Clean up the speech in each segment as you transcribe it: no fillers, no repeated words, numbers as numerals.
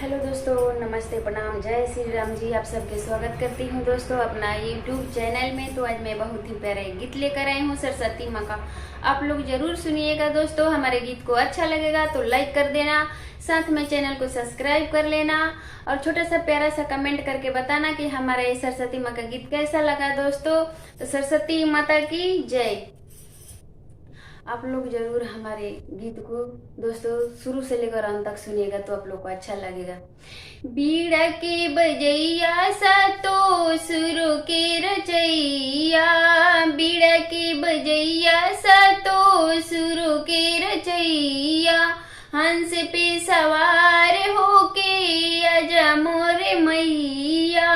Hello दोस्तों, नमस्ते, प्रणाम, जय श्री राम जी। आप सबके स्वागत करती हूँ दोस्तों अपना यूट्यूब चैनल में। तो आज मैं बहुत ही प्यारा एक गीत लेकर आई हूँ सरस्वती माँ का। आप लोग जरूर सुनिएगा दोस्तों। हमारे गीत को अच्छा लगेगा तो लाइक कर देना, साथ में चैनल को सब्सक्राइब कर लेना और छोटा सा प्यारा सा कमेंट करके बताना कि हमारा ये सरस्वती माँ का गीत कैसा लगा दोस्तों। तो सरस्वती माता की जय। आप लोग जरूर हमारे गीत को दोस्तों शुरू से लेकर अंत तक सुनिएगा तो आप लोग को अच्छा लगेगा। बीड़ा के बजैया सा तो सुरों के रचैया, बीड़ा के बजैया सा तो सुरों के रचैया, हंस पे सवार होके आजा मोरे मैया,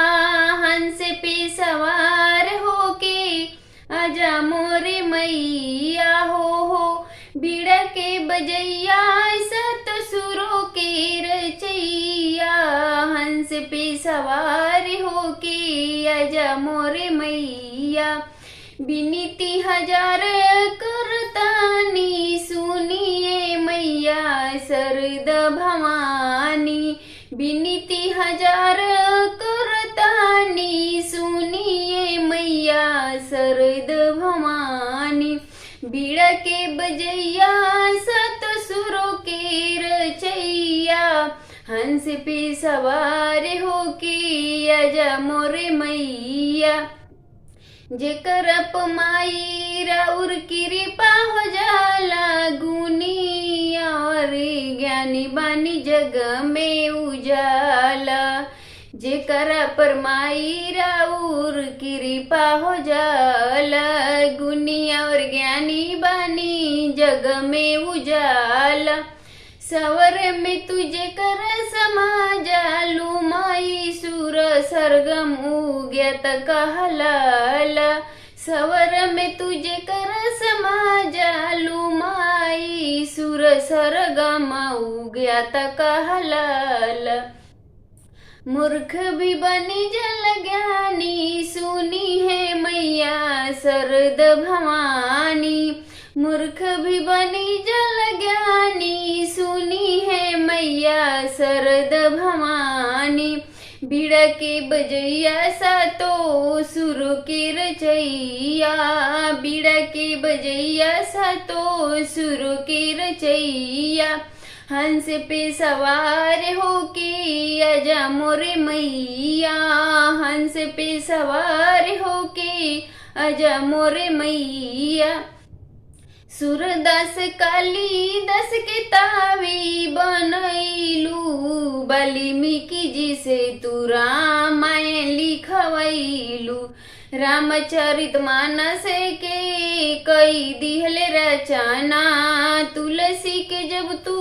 हंस पे सवार होके आजा मोरे मैया हो। बीड़ा के बजैया सत सुरों के रचैया, हंस पे सवार होके आजा मोरे मैया। बिनती हजार करतानी सुनिए मैया सरद भवानी, बिनती हजार करतानी सुनिए मैया सरद भवानी। बीड़ा के बजैया सत सुरों के रचैया, हंस पे सवार होके आजा मोरे मैया। जेकर अपमाई राउर कृपा हो जाला गुनी, और ज्ञानी बानी जग में उजाला। जेकर परमाई राउर कृपा हो जाला गुनी, और ज्ञानी बानी जग में उजाला। सवर में तुझे कर समा जालू माई सुर सरगम उग्यत कहलाला। सवर में तुझे कर समा जालू माई सुर सरगम उग्यत कहलाला। मूर्ख भी बनी जल ज्ञानी सुनी है मैया सरद भवानी, मूर्ख भी बनी जल ज्ञानी सुनी है मैया सरद भवानी। बीड़ा के बजैया सा तो सुर के रचैया, बीड़ा के बजैया सा तो सुर के रचैया, हंस पे सवार होके आजा मोरे मैया, हंस पे सवार होके आजा मोरे मैया। सूरदास कालीदास के तावी बनैलू, वाल्मीकि जी से तू रामायण लिखवैलू। रामचरित मानस के कई दिहले रचना, तुलसी के जब तू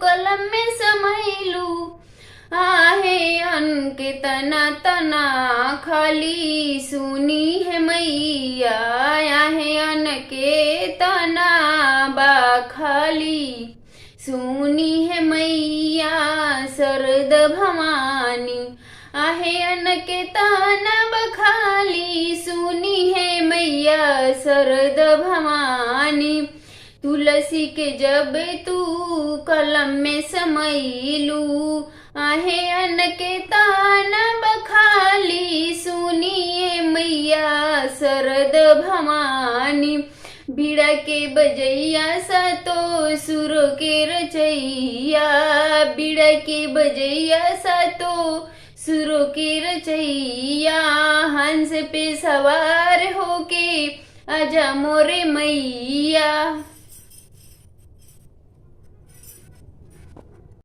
कलम में समैलू। आहे अन के तना तना खाली सुनी है मैया, आहे अन के तना बा खाली सुनी है मैया सरद भवानी। आहे अन के तना बखाली सुनी है मैया सरद भवानी। तुलसी के जब तू कलम में समैलू, आहे अन के ताना बखाली सुनिए मैया सरद भवानी। बीड़ा के बजैया सा तो सुर के रचैया, बीड़ा के बजैया सा तो सुरों के रचैया, हंस पे सवार होके आजा मोरे मैया।